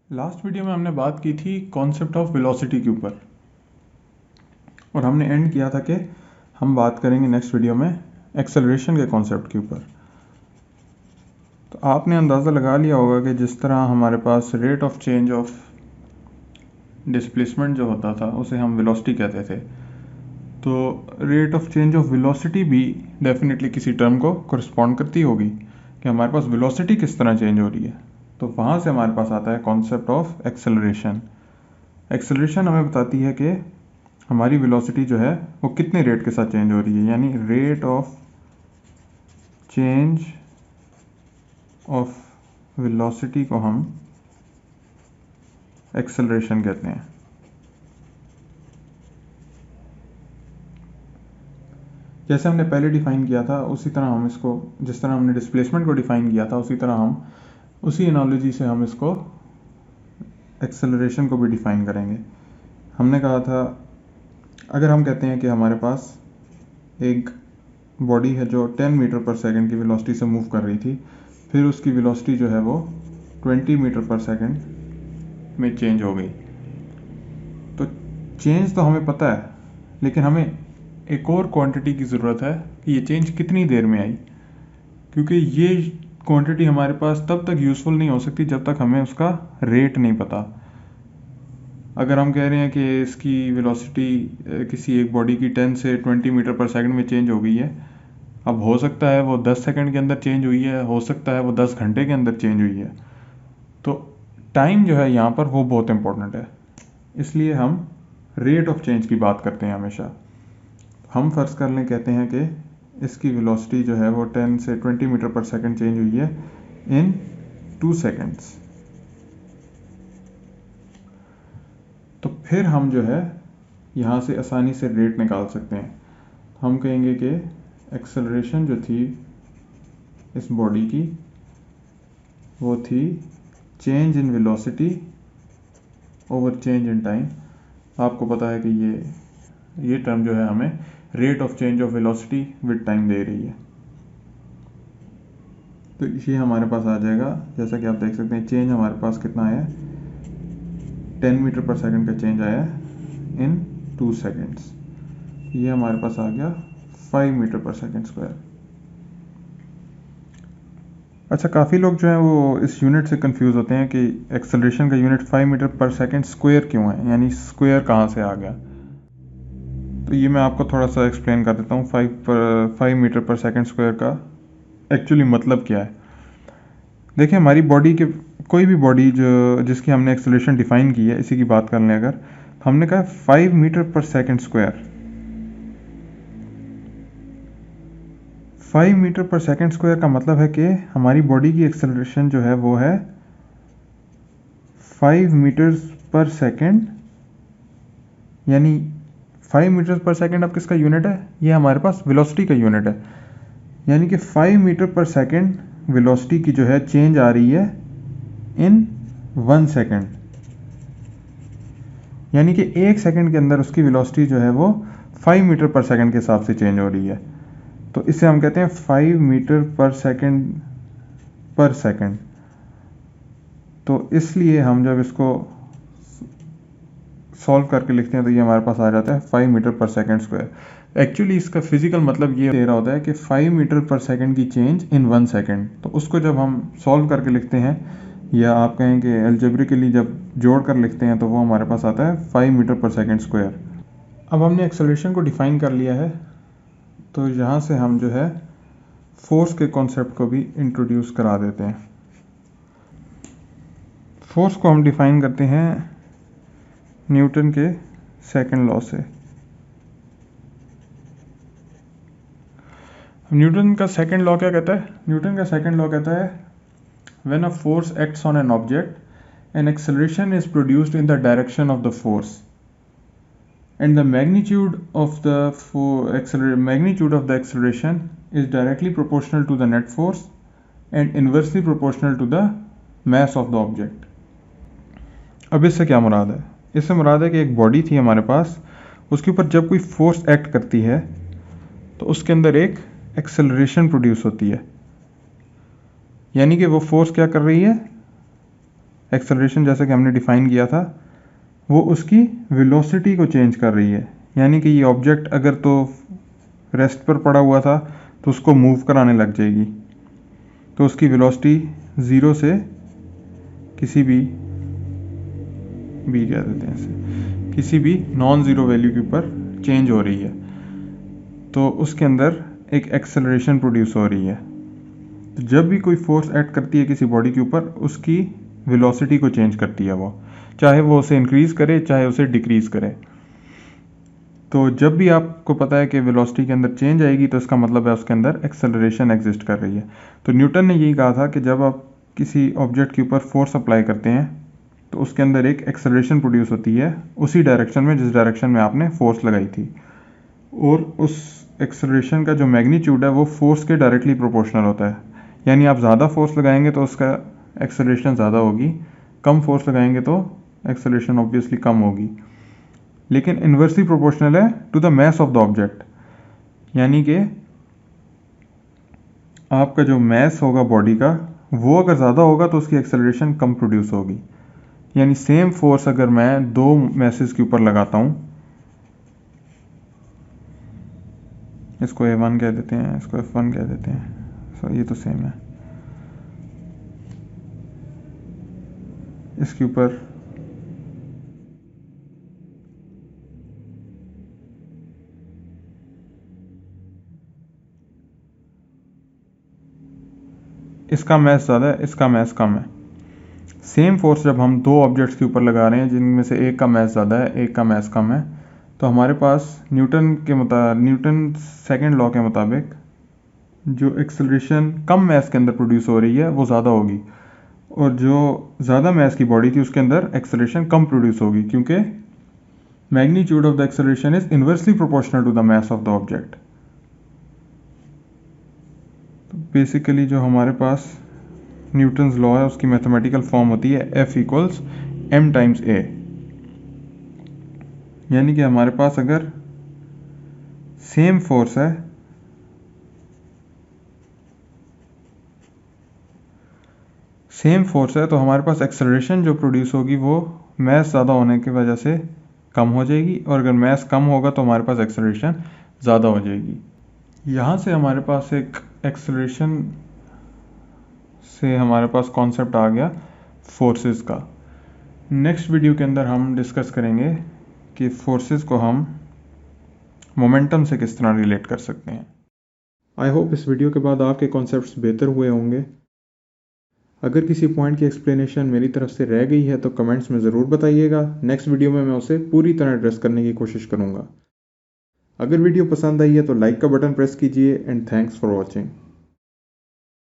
Last video में हमने बात की थी कॉन्सेप्ट ऑफ वेलोसिटी के ऊपर और हमने एंड किया था कि हम बात करेंगे नेक्स्ट वीडियो में एक्सेलरेशन के कॉन्सेप्ट के ऊपर। तो आपने अंदाज़ा लगा लिया होगा कि जिस तरह हमारे पास rate of change of displacement जो होता था उसे हम वेलोसिटी कहते थे, तो rate of change of velocity भी डेफिनेटली किसी टर्म को करस्पॉन्ड करती होगी कि हमारे पास वेलोसिटी किस तरह चेंज हो रही है। तो वहाँ से हमारे पास आता है कॉन्सेप्ट ऑफ एक्सेलरेशन। एक्सेलरेशन हमें बताती है कि हमारी वेलोसिटी जो है वो कितने रेट के साथ चेंज हो रही है, यानी rate of change of velocity को हम एक्सेलरेशन कहते हैं। जैसे हमने पहले डिफाइन किया था उसी तरह हम इसको, जिस तरह हमने डिस्प्लेसमेंट को डिफाइन किया था उसी तरह हम उसी एनालॉजी से हम इसको एक्सेलरेशन को भी डिफाइन करेंगे। हमने कहा था अगर हम कहते हैं कि हमारे पास एक बॉडी है जो 10 मीटर पर सेकंड की वेलोसिटी से मूव कर रही थी, फिर उसकी वेलोसिटी जो है वो 20 मीटर पर सेकंड में चेंज हो गई। तो चेंज तो हमें पता है, लेकिन हमें एक और क्वांटिटी की ज़रूरत है कि ये चेंज कितनी देर में आई, क्योंकि ये क्वांटिटी हमारे पास तब तक यूज़फुल नहीं हो सकती जब तक हमें उसका रेट नहीं पता। अगर हम कह रहे हैं कि इसकी वेलोसिटी किसी एक बॉडी की 10 से 20 मीटर पर सेकंड में चेंज हो गई है, अब हो सकता है वो 10 सेकंड के अंदर चेंज हुई है, हो सकता है वो 10 घंटे के अंदर चेंज हुई है। तो टाइम जो है यहाँ पर वो बहुत इंपॉर्टेंट है, इसलिए हम रेट ऑफ चेंज की बात करते हैं हमेशा। हम फ़र्ज़ कर लें, कहते हैं कि इसकी वेलोसिटी जो है वो 10 से 20 मीटर पर सेकंड चेंज हुई है इन 2 सेकंड्स। तो फिर हम जो है यहाँ से आसानी से रेट निकाल सकते हैं। हम कहेंगे कि एक्सेलरेशन जो थी इस बॉडी की वो थी change in velocity over change in time. आपको पता है कि ये टर्म जो है हमें rate of change of velocity with time दे रही है। तो ये हमारे पास आ जाएगा, जैसा कि आप देख सकते हैं चेंज हमारे पास कितना आया है, 10 मीटर पर सेकंड का चेंज आया है इन 2 सेकंड्स। ये हमारे पास आ गया 5 मीटर पर सेकंड स्क्वायर। अच्छा, काफ़ी लोग जो हैं वो इस यूनिट से कंफ्यूज होते हैं कि एक्सेलरेशन का यूनिट 5 मीटर पर सेकंड स्क्वायर क्यों है, यानी स्क्वायर कहाँ से आ गया। तो ये मैं आपको थोड़ा सा एक्सप्लेन कर देता हूँ 5 मीटर पर सेकंड स्क्वायर का एक्चुअली मतलब क्या है। देखिए, हमारी बॉडी के कोई भी बॉडी जो जिसकी हमने एक्सेलरेशन डिफाइन की है, इसी की बात कर लें अगर, हमने कहा 5 मीटर पर सेकंड स्क्वायर। 5 मीटर पर सेकंड स्क्वायर का मतलब है कि हमारी बॉडी की एक्सेलरेशन जो है वो है 5 मीटर्स पर सेकंड, यानी 5 मीटर पर सेकंड अब किसका यूनिट है, ये हमारे पास वेलोसिटी का यूनिट है। यानी कि 5 मीटर पर सेकंड वेलोसिटी की जो है चेंज आ रही है इन 1 सेकंड, यानी कि 1 सेकंड के अंदर उसकी वेलोसिटी जो है वो 5 मीटर पर सेकंड के हिसाब से चेंज हो रही है। तो इसे हम कहते हैं 5 मीटर पर सेकंड। तो इसलिए हम जब इसको सॉल्व करके लिखते हैं तो ये हमारे पास आ जाता है 5 मीटर पर सेकंड स्क्वायर। एक्चुअली इसका फिजिकल मतलब ये दे रहा होता है कि 5 मीटर पर सेकंड की चेंज इन 1 सेकंड। तो उसको जब हम सॉल्व करके लिखते हैं, या आप कहें कि एल्जेब्रिकली जब जोड़ कर लिखते हैं, तो वो हमारे पास आता है 5 मीटर पर सेकंड स्क्वायर। अब हमने एक्सेलरेशन को डिफाइन कर लिया है, तो यहाँ से हम जो है फोर्स के कॉन्सेप्ट को भी इंट्रोड्यूस करा देते हैं। फोर्स को हम डिफाइन करते हैं न्यूटन के सेकंड लॉ से। न्यूटन का सेकंड लॉ क्या कहता है? न्यूटन का सेकंड लॉ कहता है when a force acts on an object an acceleration is produced in the direction of the force and the magnitude of the acceleration is directly proportional to the net force and inversely proportional to the mass of the object. अब इससे क्या मुराद है? इससे मुराद है कि एक body थी हमारे पास, उसके ऊपर जब कोई फोर्स एक्ट करती है तो उसके अंदर एक एक्सेलरेशन प्रोड्यूस होती है, यानी कि वो फोर्स क्या कर रही है, एक्सेलरेशन जैसे कि हमने डिफाइन किया था वो उसकी वेलोसिटी को चेंज कर रही है। यानी कि ये ऑब्जेक्ट अगर तो रेस्ट पर पड़ा हुआ था तो उसको मूव कराने लग जाएगी, तो उसकी वेलोसिटी 0 से किसी भी कह देते हैं इसे, किसी भी नॉन ज़ीरो वैल्यू के ऊपर चेंज हो रही है, तो उसके अंदर एक एक्सेलरेशन प्रोड्यूस हो रही है। तो जब भी कोई फोर्स एक्ट करती है किसी बॉडी के ऊपर, उसकी वेलोसिटी को चेंज करती है वो, चाहे वो उसे इंक्रीज करे चाहे उसे डिक्रीज करे। तो जब भी आपको पता है कि वेलोसिटी के अंदर चेंज आएगी तो इसका मतलब है उसके अंदर एक्सेलरेशन एग्जिस्ट कर रही है। तो न्यूटन ने यही कहा था कि जब आप किसी ऑब्जेक्ट के ऊपर फोर्स अप्लाई करते हैं तो उसके अंदर एक एक्सेलरेशन प्रोड्यूस होती है उसी डायरेक्शन में जिस डायरेक्शन में आपने फोर्स लगाई थी, और उस एक्सेलरेशन का जो मैग्नीट्यूड है वो फोर्स के डायरेक्टली प्रोपोर्शनल होता है। यानी आप ज़्यादा फोर्स लगाएंगे तो उसका एक्सेलरेशन ज़्यादा होगी, कम फोर्स लगाएंगे तो एक्सेलरेशन ऑब्वियसली कम होगी, लेकिन इन्वर्सली प्रोपोर्शनल है to the mass of the object. यानी कि आपका जो मैस होगा बॉडी का वो अगर ज़्यादा होगा तो उसकी एक्सेलरेशन कम प्रोड्यूस होगी। यानी सेम फोर्स अगर मैं दो मैसेज के ऊपर लगाता हूँ, इसको A1 कह देते हैं, इसको F1 कह देते हैं, सो ये तो सेम है, इसके ऊपर इसका मैस ज़्यादा है, इसका मैस कम है। सेम फोर्स जब हम दो ऑब्जेक्ट्स के ऊपर लगा रहे हैं जिनमें से एक का मैस ज़्यादा है एक का मैस कम है, तो हमारे पास न्यूटन सेकंड लॉ के मुताबिक जो एक्सेलरेशन कम मैस के अंदर प्रोड्यूस हो रही है वो ज़्यादा होगी, और जो ज़्यादा मैस की बॉडी थी उसके अंदर एक्सेलरेशन कम प्रोड्यूस होगी, क्योंकि magnitude of the acceleration is inversely proportional to the mass of the object. तो बेसिकली जो हमारे पास न्यूटन्स लॉ है उसकी मैथमेटिकल फॉर्म होती है F equals m times a। यानी कि हमारे पास अगर सेम फोर्स है तो हमारे पास एक्सेलरेशन जो प्रोड्यूस होगी वो मैस ज़्यादा होने की वजह से कम हो जाएगी, और अगर मैस कम होगा तो हमारे पास एक्सेलरेशन ज़्यादा हो जाएगी। यहाँ से हमारे पास एक एक्सेलरेशन से हमारे पास कॉन्सेप्ट आ गया फोर्सेस का। नेक्स्ट वीडियो के अंदर हम डिस्कस करेंगे कि फोर्सेस को हम मोमेंटम से किस तरह रिलेट कर सकते हैं। आई होप इस वीडियो के बाद आपके कॉन्सेप्ट्स बेहतर हुए होंगे। अगर किसी पॉइंट की एक्सप्लेनेशन मेरी तरफ से रह गई है तो कमेंट्स में ज़रूर बताइएगा। नेक्स्ट वीडियो में मैं उसे पूरी तरह एड्रेस करने की कोशिश करूँगा। अगर वीडियो पसंद आई है तो लाइक का बटन प्रेस कीजिए, एंड थैंक्स फॉर वॉचिंग।